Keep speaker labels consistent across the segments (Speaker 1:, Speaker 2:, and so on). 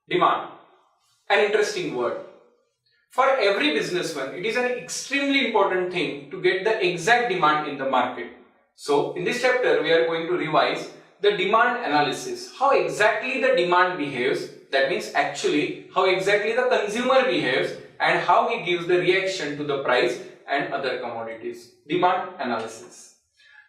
Speaker 1: Demand, an interesting word. For every businessman, it is an extremely important thing to get the exact demand in the market. So, in this chapter, we are going to revise the demand analysis. How exactly the demand behaves, that means actually how exactly the consumer behaves and how he gives the reaction to the price and other commodities. Demand analysis.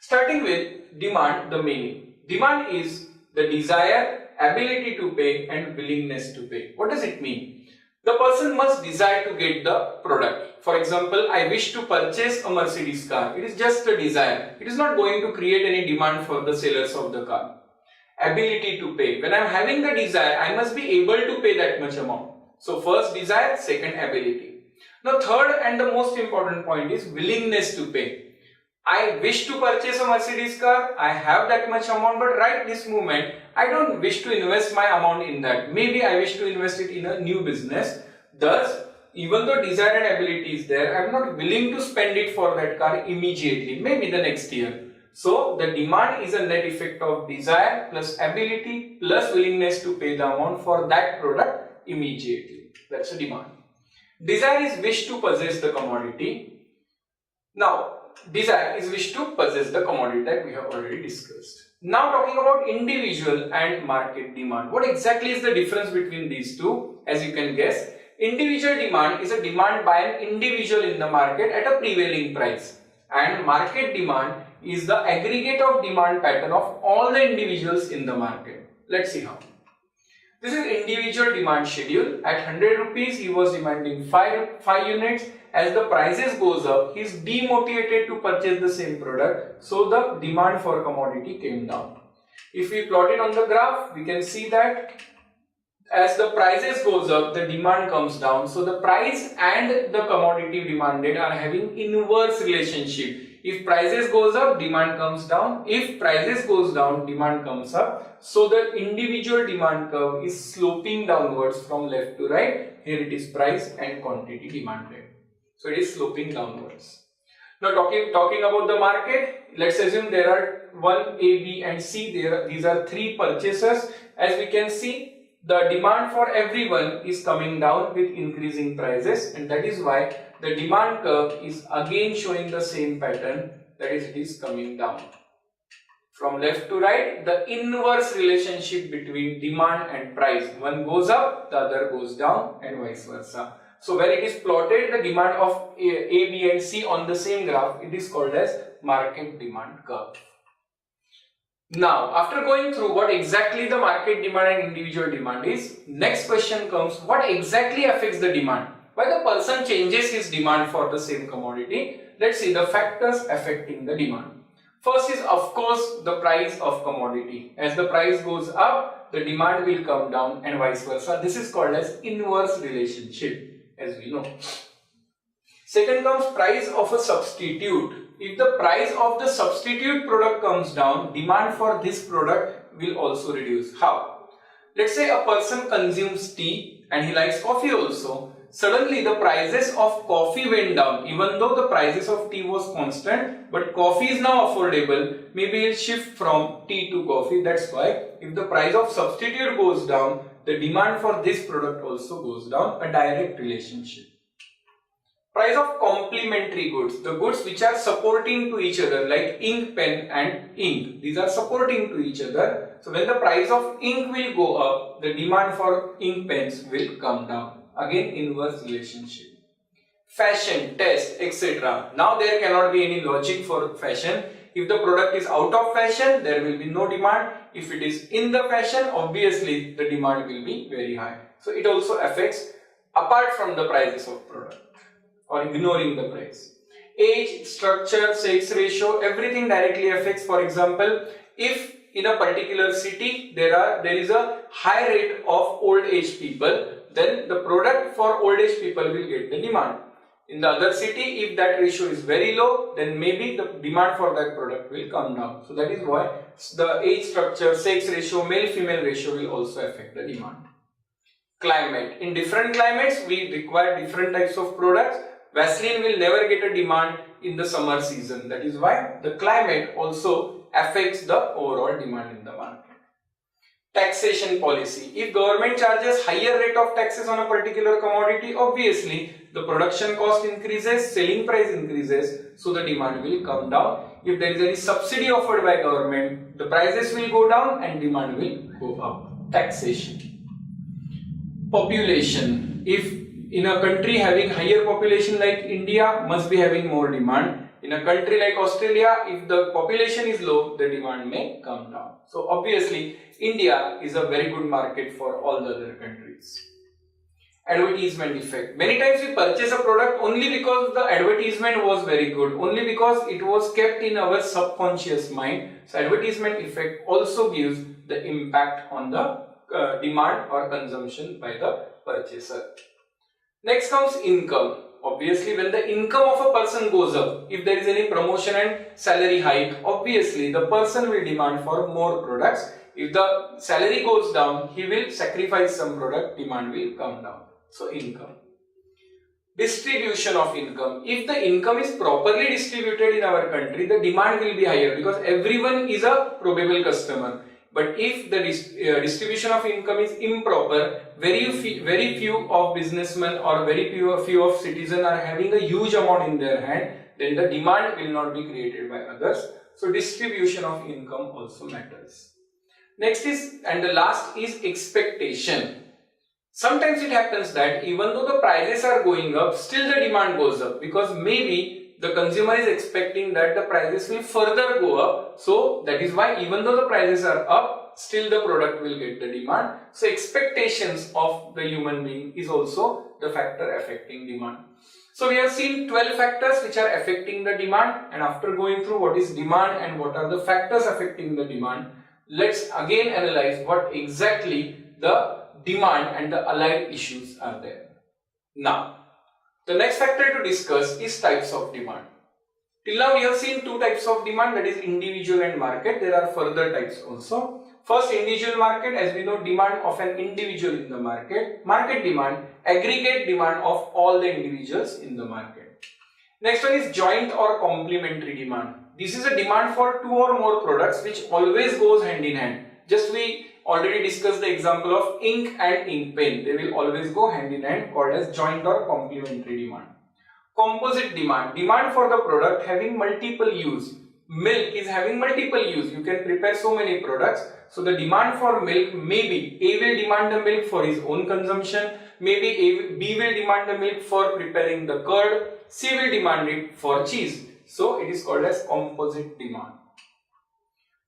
Speaker 1: Starting with demand, the meaning. Demand is the desire, ability to pay and willingness to pay. What does it mean? The person must desire to get the product. For example, I wish to purchase a Mercedes car. It is just a desire. It is not going to create any demand for the sellers of the car. Ability to pay. When I am having the desire, I must be able to pay that much amount. So first desire, second ability. Now third and the most important point is willingness to pay. I wish to purchase a Mercedes car, I have that much amount, but right this moment, I don't wish to invest my amount in that. Maybe I wish to invest it in a new business. Thus, even though desire and ability is there, I am not willing to spend it for that car immediately, maybe the next year. So, the demand is a net effect of desire plus ability plus willingness to pay the amount for that product immediately. That's a demand. Desire is wish to possess the commodity. Now, desire is wish to possess the commodity that we have already discussed. Now talking about individual and market demand. What exactly is the difference between these two? As you can guess, individual demand is a demand by an individual in the market at a prevailing price, and market demand is the aggregate of demand pattern of all the individuals in the market. Let's see how. This is individual demand schedule. At 100 rupees, he was demanding 5 units. As the prices goes up, he is demotivated to purchase the same product. So the demand for commodity came down. If we plot it on the graph, we can see that as the prices goes up, the demand comes down. So the price and the commodity demanded are having inverse relationship. If prices goes up, demand comes down. If prices goes down, demand comes up. So the individual demand curve is sloping downwards from left to right. Here it is price and quantity demanded. So it is sloping downwards. Now talking about the market, let's assume there are 1, A, B and C. These are 3 purchasers. As we can see, the demand for everyone is coming down with increasing prices, and that is why the demand curve is again showing the same pattern, that is, it is coming down. From left to right, the inverse relationship between demand and price. One goes up, the other goes down, and vice versa. So when it is plotted, the demand of A, B and C on the same graph, it is called as market demand curve. Now, after going through what exactly the market demand and individual demand is, next question comes, what exactly affects the demand? Why the person changes his demand for the same commodity? Let's see the factors affecting the demand. First is, of course, the price of commodity. As the price goes up, the demand will come down and vice versa. This is called as inverse relationship, as we know. Second comes price of a substitute. If the price of the substitute product comes down, demand for this product will also reduce. How? Let's say a person consumes tea and he likes coffee also. Suddenly the prices of coffee went down, even though the prices of tea was constant, but coffee is now affordable. Maybe he'll shift from tea to coffee. That's why if the price of substitute goes down, the demand for this product also goes down, a direct relationship. Price of complementary goods, the goods which are supporting to each other, like ink, pen and ink. These are supporting to each other. So when the price of ink will go up, the demand for ink pens will come down. Again, inverse relationship. Fashion, taste, etc. Now there cannot be any logic for fashion. If the product is out of fashion, there will be no demand. If it is in the fashion, obviously the demand will be very high. So it also affects apart from the prices of product, or ignoring the price. Age, structure, sex ratio, everything directly affects. For example, if in a particular city there is a high rate of old age people, then the product for old age people will get the demand. In the other city, if that ratio is very low, then maybe the demand for that product will come down. So that is why the age structure, sex ratio, male-female ratio will also affect the demand. Climate. In different climates, we require different types of products. Vaseline will never get a demand in the summer season. That is why the climate also affects the overall demand in the market. taxation policy. If government charges higher rate of taxes on a particular commodity, obviously the production cost increases, selling price increases, so the demand will come down. If there is any subsidy offered by government, the prices will go down and demand will go up. Taxation. Population. If in a country having higher population like India, must be having more demand. In a country like Australia, if the population is low, the demand may come down. So obviously, India is a very good market for all the other countries. Advertisement effect. Many times we purchase a product only because the advertisement was very good, only because it was kept in our subconscious mind. So advertisement effect also gives the impact on the demand or consumption by the purchaser. Next comes income. Obviously, when the income of a person goes up, if there is any promotion and salary hike, obviously the person will demand for more products. If the salary goes down, he will sacrifice some product, demand will come down. So income. Distribution of income. If the income is properly distributed in our country, the demand will be higher because everyone is a probable customer. But if the distribution of income is improper, very few of businessmen or very few of citizens are having a huge amount in their hand, then the demand will not be created by others. So distribution of income also matters. Next is, and the last is expectation. Sometimes it happens that even though the prices are going up, still the demand goes up because maybe the consumer is expecting that the prices will further go up. So that is why even though the prices are up, still the product will get the demand. So expectations of the human being is also the factor affecting demand. So we have seen 12 factors which are affecting the demand, and after going through what is demand and what are the factors affecting the demand, let's again analyze what exactly the demand and the allied issues are there. Now, the next factor to discuss is types of demand. Till now we have seen two types of demand, that is individual and market. There are further types also. First, individual market, as we know, demand of an individual in the market. Market demand, aggregate demand of all the individuals in the market. Next one is joint or complementary demand. This is a demand for two or more products which always goes hand in hand. Just we already discussed the example of ink and ink pen. They will always go hand in hand, called as joint or complementary demand. Composite demand, demand for the product having multiple use. Milk is having multiple use. You can prepare so many products. So the demand for milk, maybe A will demand the milk for his own consumption. Maybe B will demand the milk for preparing the curd. C will demand it for cheese. So it is called as composite demand.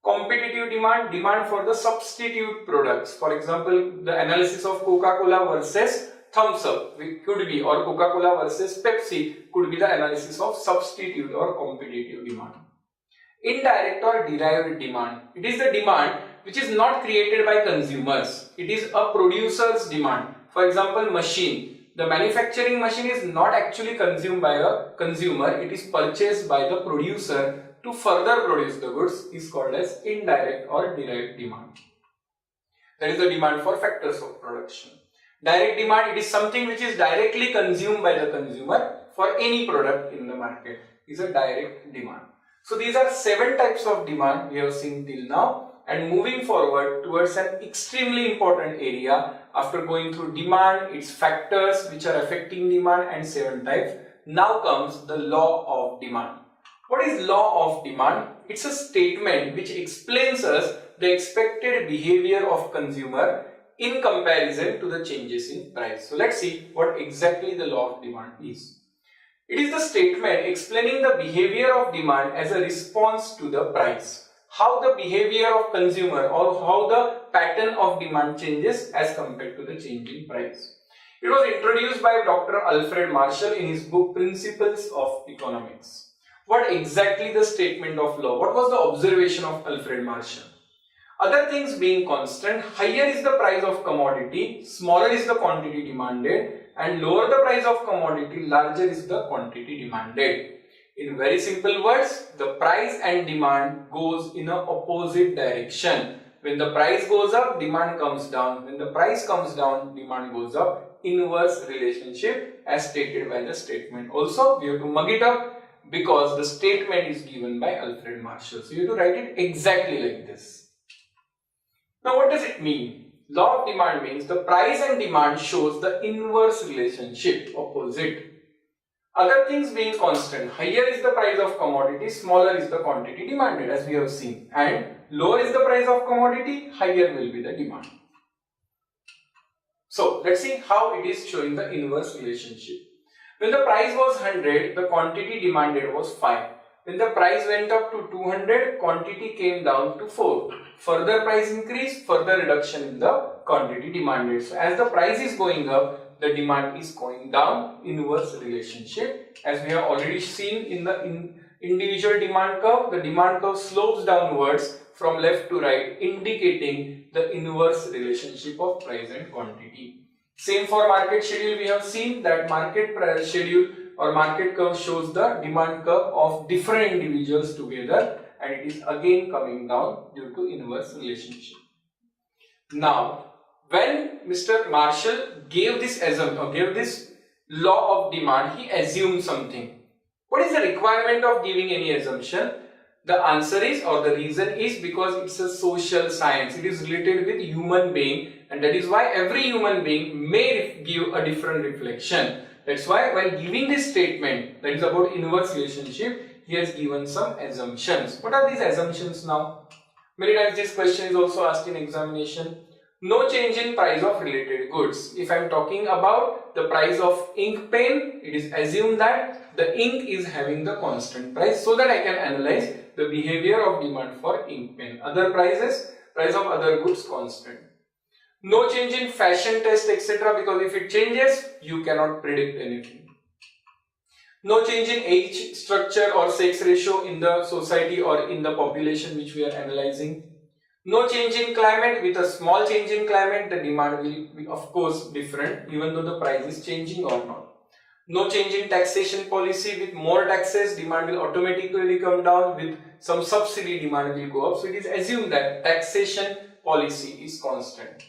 Speaker 1: Competitive demand, demand for the substitute products. For example, the analysis of Coca-Cola versus Thumbs Up could be, or Coca-Cola versus Pepsi could be the analysis of substitute or competitive demand. Indirect or derived demand. It is the demand which is not created by consumers. It is a producer's demand. For example, machine. The manufacturing machine is not actually consumed by a consumer. It is purchased by the producer to further produce the goods, is called as indirect or derived demand. That is the demand for factors of production. Direct demand, it is something which is directly consumed by the consumer for any product in the market, is a direct demand. So these are 7 types of demand we have seen till now, and moving forward towards an extremely important area after going through demand, its factors which are affecting demand and 7 types. Now comes the law of demand. What is law of demand? It's a statement which explains us the expected behavior of consumer in comparison to the changes in price. So let's see what exactly the law of demand is. It is the statement explaining the behavior of demand as a response to the price. How the behavior of consumer or how the pattern of demand changes as compared to the change in price. It was introduced by Dr. Alfred Marshall in his book Principles of Economics. What exactly the statement of law? What was the observation of Alfred Marshall? Other things being constant, higher is the price of commodity, smaller is the quantity demanded, and lower the price of commodity, larger is the quantity demanded. In very simple words, the price and demand goes in an opposite direction. When the price goes up, demand comes down. When the price comes down, demand goes up. Inverse relationship as stated by the statement. Also, we have to mug it up because the statement is given by Alfred Marshall. So you have to write it exactly like this. Now what does it mean? Law of demand means the price and demand shows the inverse relationship, opposite. Other things being constant, higher is the price of commodity, smaller is the quantity demanded, as we have seen, and lower is the price of commodity, higher will be the demand. So let's see how it is showing the inverse relationship. When the price was 100, the quantity demanded was 5. When the price went up to 200, quantity came down to 4. Further price increase, further reduction in the quantity demanded. So as the price is going up, the demand is going down, inverse relationship. As we have already seen in the individual demand curve, the demand curve slopes downwards from left to right, indicating the inverse relationship of price and quantity. Same for market schedule, we have seen that market schedule or market curve shows the demand curve of different individuals together, and it is again coming down due to inverse relationship. Now, when Mr. Marshall gave this assumption, gave this law of demand, he assumed something. What is the requirement of giving any assumption? The answer is, or the reason is, because it's a social science. It is related with human being, and that is why every human being may give a different reflection. That's why while giving this statement that is about inverse relationship, he has given some assumptions. What are these assumptions now? Many times this question is also asked in examination. No change in price of related goods. If I am talking about the price of ink pen, it is assumed that the ink is having the constant price, so that I can analyze the behavior of demand for ink pen. Other prices, price of other goods constant. No change in fashion taste, etc., because if it changes, you cannot predict anything. No change in age structure or sex ratio in the society or in the population which we are analyzing. No change in climate. With a small change in climate, the demand will be of course different, even though the price is changing or not. No change in taxation policy. With more taxes, demand will automatically come down. With some subsidy, demand will go up. So it is assumed that taxation policy is constant.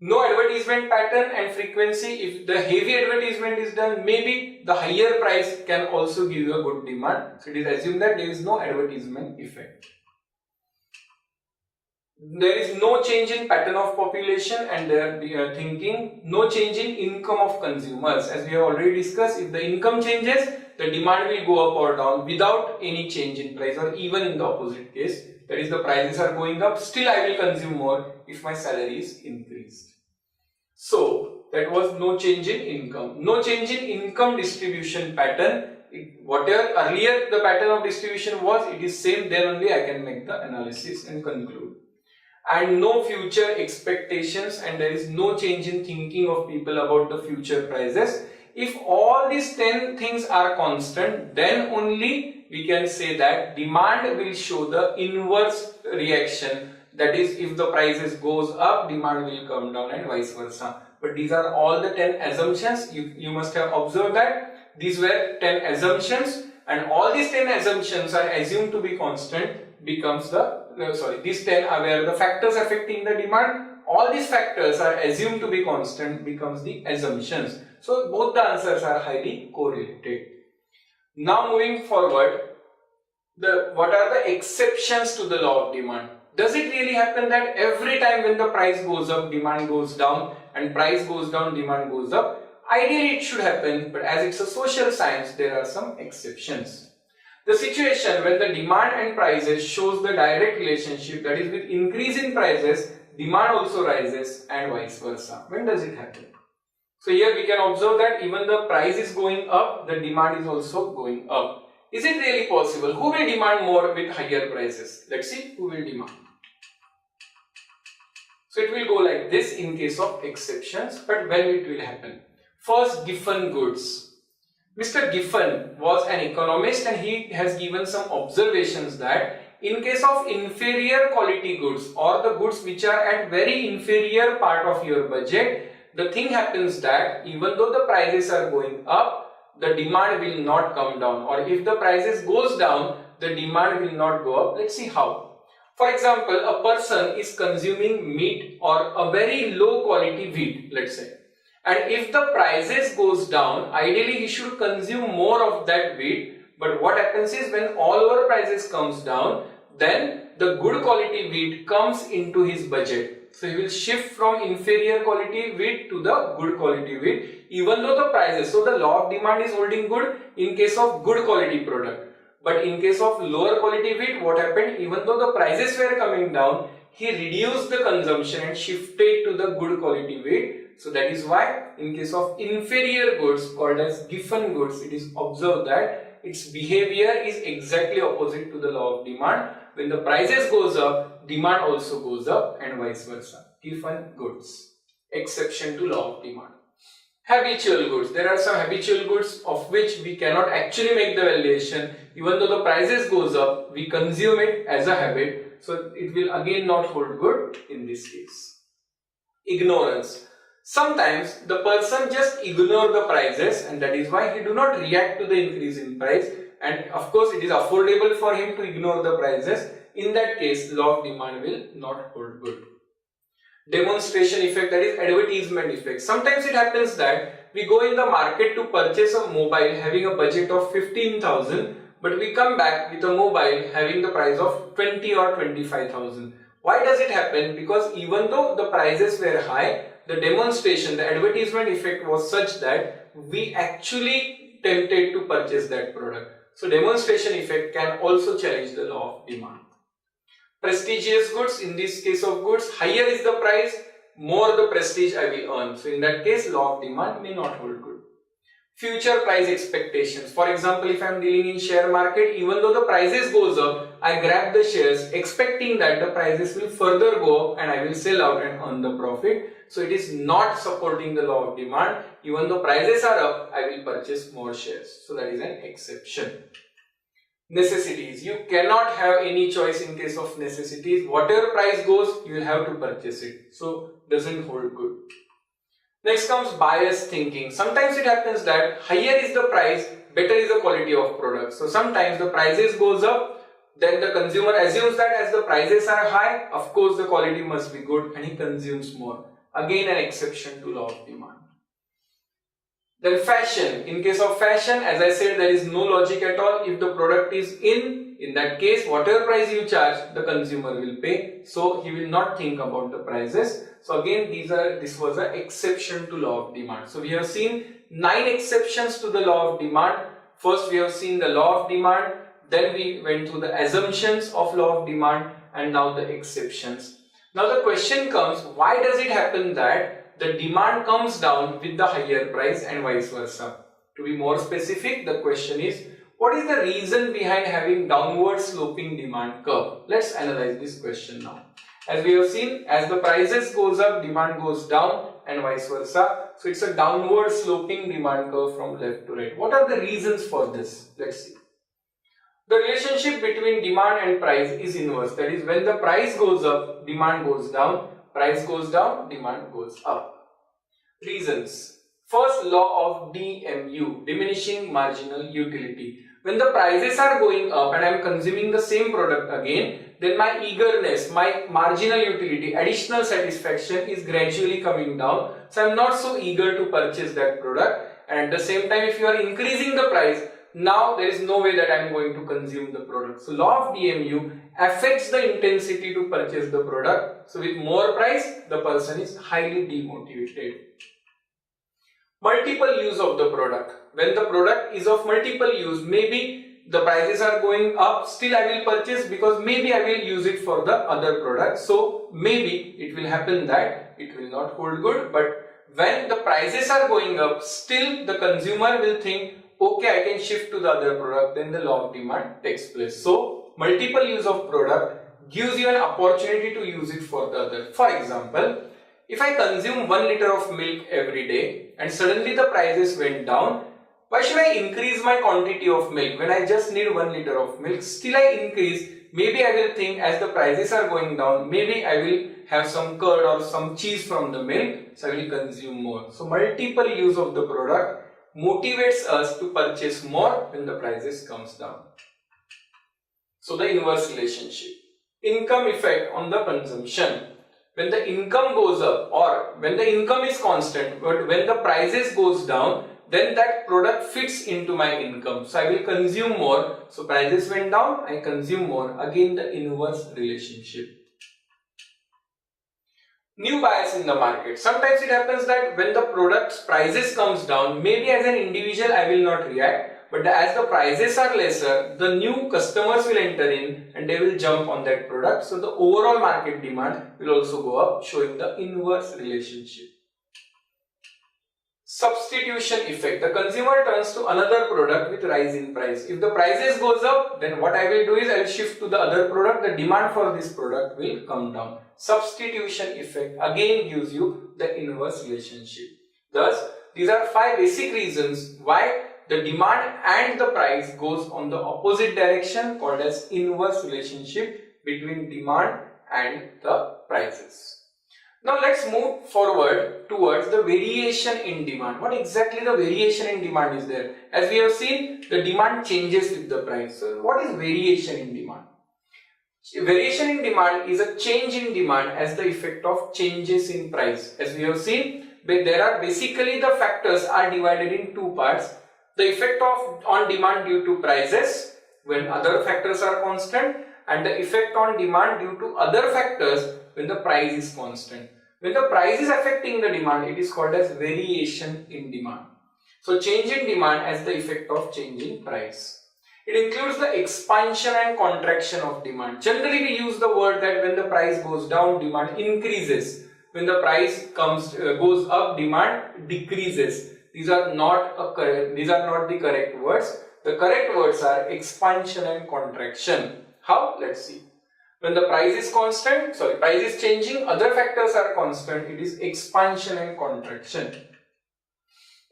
Speaker 1: No advertisement pattern and frequency. If the heavy advertisement is done, maybe the higher price can also give you a good demand. So it is assumed that there is no advertisement effect. There is no change in pattern of population, and they are thinking no change in income of consumers. As we have already discussed, if the income changes, the demand will go up or down without any change in price, or even in the opposite case, that is the prices are going up, still I will consume more if my salary is increased. So that was no change in income. No change in income distribution pattern. Whatever earlier the pattern of distribution was, it is same, then only I can make the analysis and conclude. And no future expectations, and there is no change in thinking of people about the future prices. If all these 10 things are constant, then only we can say that demand will show the inverse reaction. That is, if the prices goes up, demand will come down, and vice versa. But these are all the 10 assumptions. You must have observed that these were 10 assumptions, and all these 10 assumptions are assumed to be constant. Becomes the these 10 are where the factors affecting the demand. All these factors are assumed to be constant, becomes the assumptions. So both the answers are highly correlated. Now moving forward, what are the exceptions to the law of demand? Does it really happen that every time when the price goes up, demand goes down, and price goes down, demand goes up? Ideally it should happen, but as it's a social science, there are some exceptions. The situation when the demand and prices shows the direct relationship, that is with increase in prices, demand also rises and vice versa. When does it happen? So here we can observe that even the price is going up, the demand is also going up. Is it really possible? Who will demand more with higher prices? Let's see who will demand. So it will go like this in case of exceptions, but when it will happen? First, Giffen goods. Mr. Giffen was an economist, and he has given some observations that in case of inferior quality goods or the goods which are at very inferior part of your budget, the thing happens that even though the prices are going up, the demand will not come down, or if the prices goes down, the demand will not go up. Let's see how. For example, a person is consuming meat or a very low quality wheat, let's say. And if the prices goes down, ideally he should consume more of that wheat. But what happens is when all our prices comes down, then the good quality wheat comes into his budget. So he will shift from inferior quality wheat to the good quality wheat, even though the prices, so the law of demand is holding good in case of good quality product. But in case of lower quality wheat, what happened? Even though the prices were coming down, he reduced the consumption and shifted to the good quality wheat. So that is why in case of inferior goods called as giffen goods, it is observed that its behavior is exactly opposite to the law of demand. When the prices goes up, demand also goes up and vice versa. Giffen goods. Exception to law of demand. Habitual goods. There are some habitual goods of which we cannot actually make the valuation. Even though the prices goes up, we consume it as a habit. So it will again not hold good in this case. Ignorance. Sometimes the person just ignore the prices and that is why he do not react to the increase in price, and of course it is affordable for him to ignore the prices. In that case, law of demand will not hold good. Demonstration effect, that is advertisement effect. Sometimes it happens that we go in the market to purchase a mobile having a budget of 15,000, but we come back with a mobile having the price of 20 or 25,000. Why does it happen? Because even though the prices were high, the demonstration, the advertisement effect was such that we actually tempted to purchase that product. So demonstration effect can also challenge the law of demand. Prestigious goods, in this case of goods, higher is the price, more the prestige I will earn. So in that case, law of demand may not hold good. Future price expectations. For example, if I am dealing in share market, even though the prices goes up, I grab the shares expecting that the prices will further go up and I will sell out and earn the profit. So it is not supporting the law of demand. Even though prices are up, I will purchase more shares. So that is an exception. Necessities. You cannot have any choice in case of necessities. Whatever price goes, you will have to purchase it. So doesn't hold good. Next comes bias thinking. Sometimes it happens that higher is the price, better is the quality of product. So sometimes the prices goes up, then the consumer assumes that as the prices are high, of course the quality must be good and he consumes more. Again an exception to law of demand. Then fashion. In case of fashion, as I said, there is no logic at all. If the product is in that case, whatever price you charge, the consumer will pay. So he will not think about the prices. So again, this was an exception to law of demand. So we have seen 9 exceptions to the law of demand. First we have seen the law of demand, then we went through the assumptions of law of demand, and now the exceptions. Now the question comes, why does it happen that the demand comes down with the higher price and vice versa? To be more specific, the question is, what is the reason behind having downward sloping demand curve? Let's analyze this question now. As we have seen, as the prices goes up, demand goes down and vice versa. So it's a downward sloping demand curve from left to right. What are the reasons for this? Let's see. The relationship between demand and price is inverse. That is, when the price goes up, demand goes down. Price goes down, demand goes up. Reasons. First, law of DMU, diminishing marginal utility. When the prices are going up and I am consuming the same product again, then my eagerness, my marginal utility, additional satisfaction is gradually coming down. So I am not so eager to purchase that product. And at the same time, if you are increasing the price, now there is no way that I am going to consume the product. So law of DMU affects the intensity to purchase the product. So with more price, the person is highly demotivated. Multiple use of the product. When the product is of multiple use, maybe the prices are going up, still I will purchase because maybe I will use it for the other product. So maybe it will happen that it will not hold good, but when the prices are going up, still the consumer will think, okay, I can shift to the other product, then the law of demand takes place. So multiple use of product gives you an opportunity to use it for the other. For example, if I consume 1 liter of milk every day and suddenly the prices went down, why should I increase my quantity of milk when I just need 1 liter of milk? Still I increase. Maybe I will think as the prices are going down, maybe I will have some curd or some cheese from the milk, so I will consume more. So multiple use of the product motivates us to purchase more when the prices comes down. So the inverse relationship. Income effect on the consumption. When the income goes up or when the income is constant, but when the prices goes down, then that product fits into my income. So I will consume more. So prices went down, I consume more. Again the inverse relationship. New buyers in the market. Sometimes it happens that when the product's prices comes down, maybe as an individual I will not react, but as the prices are lesser, the new customers will enter in and they will jump on that product. So the overall market demand will also go up, showing the inverse relationship. Substitution effect. The consumer turns to another product with rise in price. If the prices goes up, then what I will do is I will shift to the other product. The demand for this product will come down. Substitution effect again gives you the inverse relationship. Thus, these are 5 basic reasons why the demand and the price goes on the opposite direction, called as inverse relationship between demand and the prices. Now let's move forward towards the variation in demand. What exactly the variation in demand is there? As we have seen, the demand changes with the price. So what is variation in demand? Variation in demand is a change in demand as the effect of changes in price. As we have seen, there are basically the factors are divided in 2 parts. The effect on demand due to prices when other factors are constant, and the effect on demand due to other factors when the price is constant. When the price is affecting the demand, it is called as variation in demand. So change in demand as the effect of change in price. It includes the expansion and contraction of demand. Generally we use the word that when the price goes down, demand increases. When the price goes up, demand decreases. These are not the correct words. The correct words are expansion and contraction. How? Let's see. When the price is constant, price is changing, other factors are constant, it is expansion and contraction.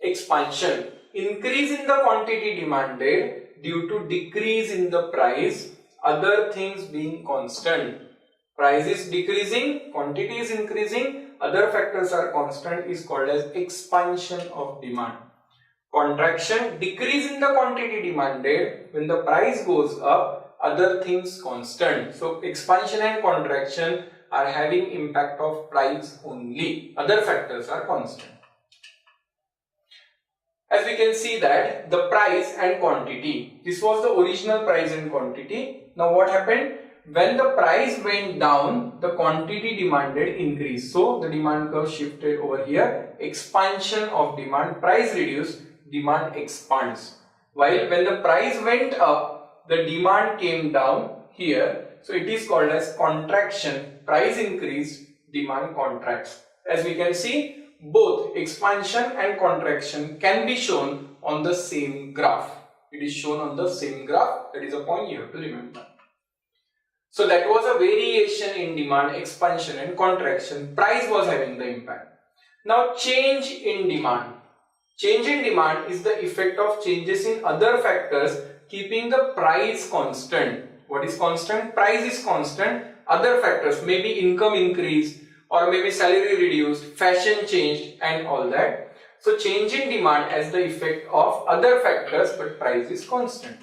Speaker 1: Expansion, increase in the quantity demanded due to decrease in the price, other things being constant. Price is decreasing, quantity is increasing, other factors are constant, is called as expansion of demand. Contraction, decrease in the quantity demanded when the price goes up, other things constant. So expansion and contraction are having impact of price only. Other factors are constant. As we can see that the price and quantity. This was the original price and quantity. Now what happened? When the price went down, the quantity demanded increased. So the demand curve shifted over here. Expansion of demand, price reduced, demand expands. While when the price went up, the demand came down here, so it is called as contraction. Price increased, demand contracts. As we can see, both expansion and contraction can be shown on the same graph. It is shown on the same graph. That is a point you have to remember. So that was a variation in demand, expansion and contraction. Price was having the impact. Now change in demand. Change in demand is the effect of changes in other factors keeping the price constant. What is constant? Price is constant. Other factors, maybe income increased or maybe salary reduced, fashion changed and all that. So change in demand as the effect of other factors, but price is constant.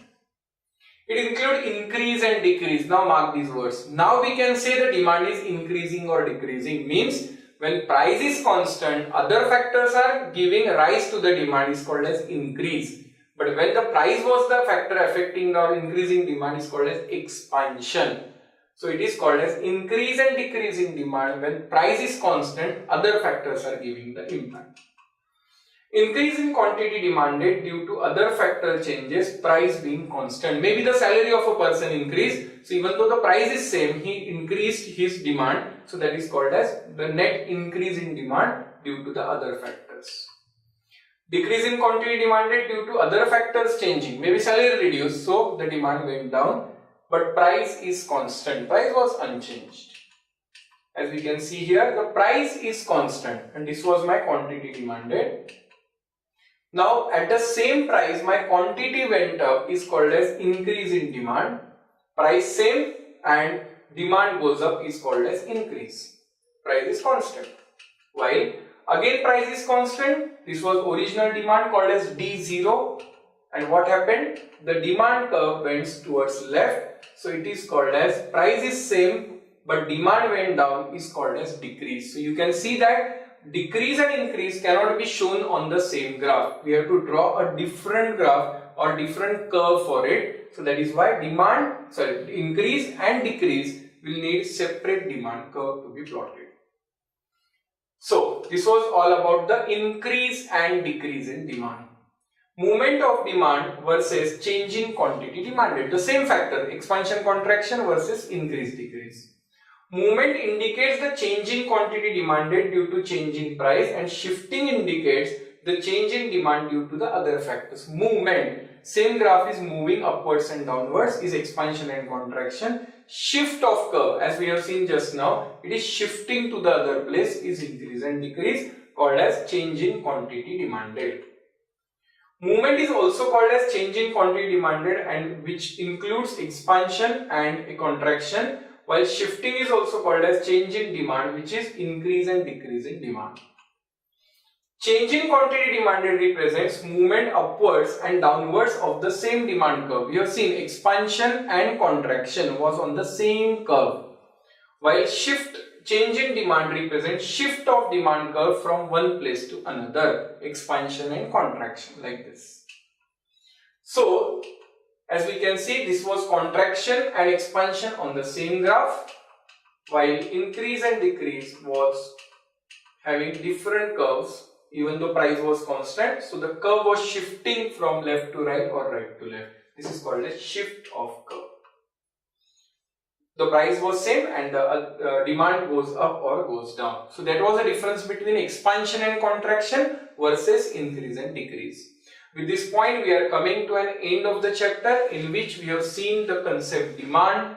Speaker 1: It includes increase and decrease. Now mark these words. Now we can say the demand is increasing or decreasing. Means when price is constant, other factors are giving rise to the demand is called as increase. But when the price was the factor affecting or increasing demand is called as expansion. So it is called as increase and decrease in demand when price is constant, other factors are giving the impact. Increase in quantity demanded due to other factor changes, price being constant. Maybe the salary of a person increased, so even though the price is same, he increased his demand. So that is called as the net increase in demand due to the other factors. Decrease in quantity demanded due to other factors changing. Maybe salary reduced, so the demand went down, but price is constant. Price was unchanged. As we can see here, the price is constant and this was my quantity demanded. Now at the same price, my quantity went up is called as increase in demand. Price same and demand goes up is called as increase. Price is constant. While again price is constant, this was original demand called as D0, and what happened? The demand curve went towards left, so it is called as price is same but demand went down is called as decrease. So you can see that decrease and increase cannot be shown on the same graph. We have to draw a different graph or different curve for it. So that is why increase and decrease will need separate demand curve to be plotted. So this was all about the increase and decrease in demand. Movement of demand versus change in quantity demanded. The same factor, expansion contraction versus increase decrease. Movement indicates the change in quantity demanded due to change in price, and shifting indicates the change in demand due to the other factors. Movement, same graph is moving upwards and downwards, is expansion and contraction. Shift of curve, as we have seen just now, it is shifting to the other place, is increase and decrease, called as change in quantity demanded. Movement is also called as change in quantity demanded, and which includes expansion and a contraction, while shifting is also called as change in demand, which is increase and decrease in demand. Change in quantity demanded represents movement upwards and downwards of the same demand curve. We have seen expansion and contraction was on the same curve, while change in demand represents shift of demand curve from one place to another, expansion and contraction, like this. So as we can see, this was contraction and expansion on the same graph, while increase and decrease was having different curves even though price was constant. So the curve was shifting from left to right or right to left. This is called a shift of curve. The price was same and the demand goes up or goes down. So that was the difference between expansion and contraction versus increase and decrease. With this point, we are coming to an end of the chapter, in which we have seen the concept demand,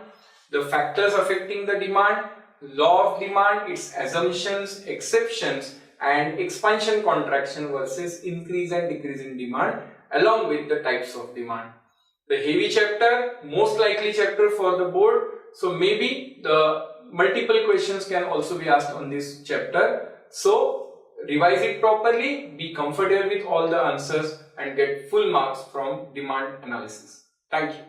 Speaker 1: the factors affecting the demand, law of demand, its assumptions, exceptions, and expansion contraction versus increase and decrease in demand, along with the types of demand. The heavy chapter, most likely chapter for the board, so maybe the multiple questions can also be asked on this chapter. So revise it properly, be comfortable with all the answers and get full marks from demand analysis. Thank you.